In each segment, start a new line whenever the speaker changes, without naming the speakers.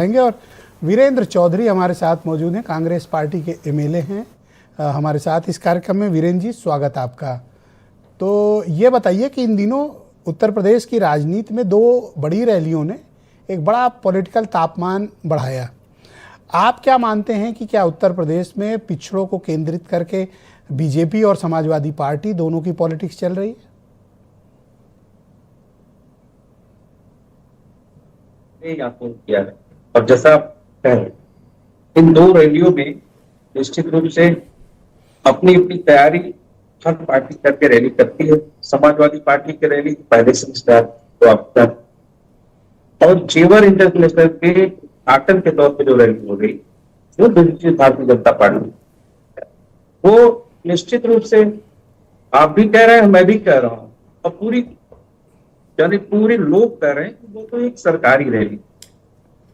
आएंगे। और वीरेंद्र चौधरी हमारे साथ मौजूद हैं, कांग्रेस पार्टी के एमएलए हैं हमारे साथ इस कार्यक्रम में। वीरेंद्र जी, स्वागत आपका। तो ये बताइए कि इन दिनों उत्तर प्रदेश की राजनीति में दो बड़ी रैलियों ने एक बड़ा पॉलिटिकल तापमान बढ़ाया। आप क्या मानते हैं कि क्या उत्तर प्रदेश में पिछड़ों को केंद्रित करके बीजेपी और समाजवादी पार्टी दोनों की पॉलिटिक्स चल रही है?
आपको किया है और जैसा आप कह रहे हैं, इन दो रैलियों में निश्चित रूप से अपनी अपनी तैयारी हर पार्टी करके रैली करती है। समाजवादी पार्टी की रैली पहले से स्टार्ट और जेवर इंटरनेशनल के आटन के तौर पे जो रैली हो गई वो भारतीय जनता पार्टी, वो निश्चित रूप से आप भी कह रहे हैं, मैं भी कह रहा हूं और पूरे लोग कह रहे हैं कि वो तो एक सरकारी रैली,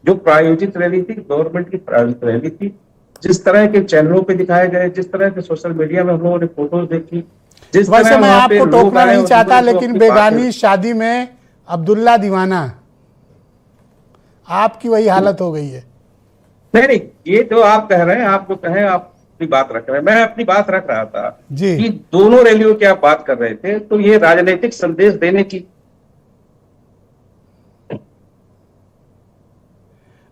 जो प्रायोजित रैली थी, गवर्नमेंट की प्रायोजित रैली थी। जिस तरह के चैनलों पे दिखाए गए, जिस तरह के सोशल मीडिया में हम लोगों ने फोटोज देखी, जिस
वैसे मैं आपको टोकना नहीं चाहता, लेकिन बेगानी शादी में अब्दुल्ला दीवाना, आपकी वही हालत हो गई है।
नहीं, ये जो आप कह रहे हैं, आप जो कहें, आप अपनी बात रख रहे हैं, मैं अपनी बात रख रहा था
जी
कि दोनों रैलियों की आप बात कर रहे थे, तो ये राजनीतिक संदेश देने की।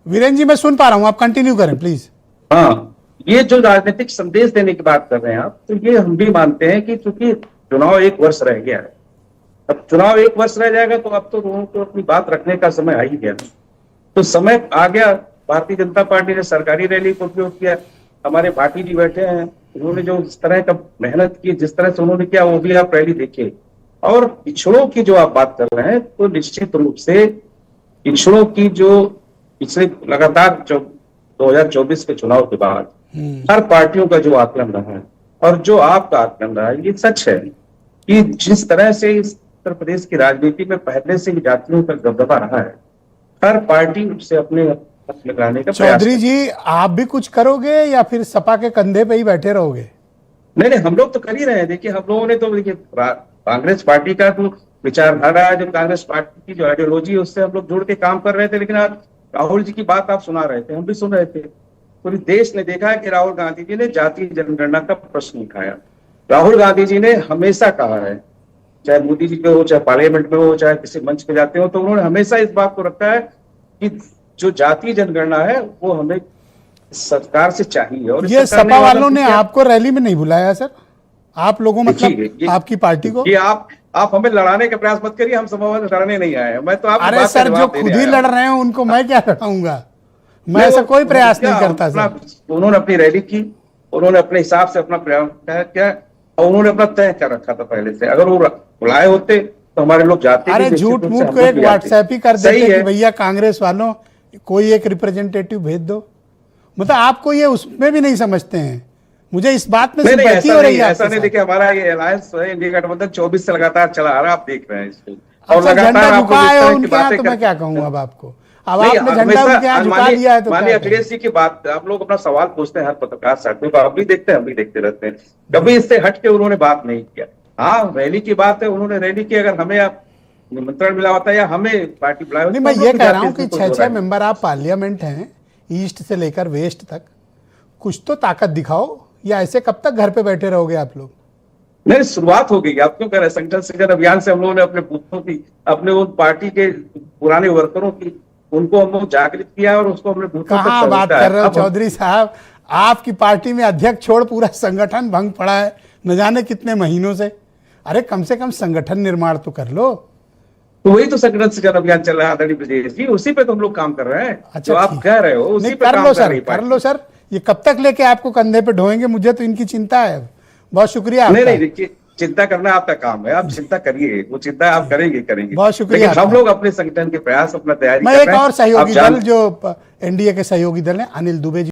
वीरेंद्र जी, मैं सुन पा रहा हूं, आप कंटिन्यू करें प्लीज।
हाँ, ये जो राजनीतिक संदेश देने की बात कर रहे हैं आप, तो ये हम भी मानते हैं कि चूंकि चुनाव एक वर्ष रह गया है, अब चुनाव एक वर्ष रह जाएगा तो अब तो लोगों को अपनी बात रखने का समय आ ही गया, तो समय आ गया। भारतीय जनता पार्टी ने सरकारी रैली को उपयोग किया। हमारे भाटी जी बैठे हैं, उन्होंने जो इस तरह का मेहनत की, जिस तरह से उन्होंने किया, वो भी आप रैली देखिए। और पिछड़ों की जो आप बात कर रहे हैं, तो निश्चित रूप से पिछड़ों की जो पिछले लगातार 2024 के चुनाव के बाद हर पार्टियों का जो आकलन रहा है और जो आपका आकलन रहा है, ये सच है कि जिस तरह से इस उत्तर प्रदेश की राजनीति में पहले से ही जातियों का दबदबा रहा है, हर पार्टी उससे अपने लगाने का प्रयास।
चौधरी जी, आप भी कुछ करोगे या फिर सपा के कंधे पे ही बैठे रहोगे?
नहीं, हम लोग तो कर ही रहे हैं। देखिए, हम लोगों ने तो देखिए कांग्रेस पार्टी का जो विचारधारा है, जो कांग्रेस पार्टी की जो आइडियोलॉजी है, उससे हम लोग जुड़ के काम कर रहे थे। लेकिन आज राहुल जी की बात आप सुना रहे थे, हम भी सुन रहे थे। पूरे देश ने देखा है कि राहुल गांधी जी ने जातीय जनगणना का प्रश्न उठाया। राहुल गांधी जी ने हमेशा कहा है, चाहे मोदी जी पे हो, चाहे पार्लियामेंट में हो, चाहे किसी मंच पे जाते हो, तो उन्होंने हमेशा इस बात को रखा है कि जो जातीय जनगणना है वो हमें सरकार से चाहिए। और
ये सपा वालों ने आपको रैली में नहीं बुलाया सर? आप लोगों, मतलब आपकी पार्टी को?
ये आप हमें लड़ाने का प्रयास मत करिए, हम सपा से लड़ने नहीं आए हैं। मैं तो आपकी
अरे सर, जो खुद ही लड़ रहे हैं उनको मैं क्या लड़ाऊंगा? मैं ऐसा कोई प्रयास नहीं करता सर।
उन्होंने अपनी रैली की, उन्होंने अपने हिसाब से अपना प्रयास किया और उन्होंने अपना तय कर रखा था पहले से। अगर वो बुलाए होते तो हमारे लोग जाते।
अरे झूठ मूठ को एक व्हाट्सएप ही कर देते कि भैया कांग्रेस वालों कोई एक रिप्रेजेंटेटिव भेज दो। मतलब आपको ये उसमें भी नहीं समझते हैं। मुझे इस बात में सिंपैथी हो रही है।
ऐसा नहीं, देखिए हमारा ये अलायंस है, इंडिया गठबंधन 24 से लगातार चला आ रहा है, आप देख रहे हैं इसको।
और लगातार झुका है उनके यहाँ, तो मैं क्या कहूँ अब आपको? अब आपने झंडा उनके यहाँ झुका दिया है तो
माननीय अखिलेश जी की बात, आप लोग अपना सवाल पूछते हैं हर पत्रकार साथियों को, आप भी देखते हैं, हम भी देखते रहते हैं, कभी इससे हट के उन्होंने बात नहीं किया। हाँ, रैली की बात है, उन्होंने रैली की। अगर हमें आप निमंत्रण मिला होता है या हमें पार्टी बुलाया होता,
मैं ये कह रहा हूँ कि 6 मेंबर आप पार्लियामेंट हैं, ईस्ट से लेकर वेस्ट तक, कुछ तो ताकत दिखाओ, या ऐसे कब तक घर पे बैठे रहोगे आप लोग?
नहीं, शुरुआत हो गई। आप क्यों कह रहे हैं? संगठन सृजन अभियान से हम लोगों ने अपने बूथों की, अपने उन पार्टी के पुराने वर्करों की, उनको हम लोग जागृत किया और उसको हमने बूथों तक पहुंचाया।
कहाँ बात कर रहे हो चौधरी साहब? आपकी पार्टी में अध्यक्ष छोड़ पूरा संगठन भंग पड़ा है न जाने कितने महीनों से। अरे कम से कम संगठन निर्माण तो कर लो।
तो वही तो संगठन सृजन अभियान चल रहा है आदरणीय ब्रजेश जी, उसी पे तो हम लोग काम कर रहे हैं।
अच्छा,
जो आप कह रहे हो उसी पे
कर लो सर, कर लो सर। ये कब तक लेके आपको कंधे पे ढोएंगे? मुझे तो इनकी चिंता है। बहुत शुक्रिया।
नहीं, देखिए, चिंता करना आपका काम है, आप चिंता करिए, वो चिंता आप करेंगे।
बहुत शुक्रिया।
हम लोग अपने संगठन के प्रयास, अपना तैयारी
मैं एक और सहयोगी दल जो एनडीए के सहयोगी दल है, अनिल दुबे जी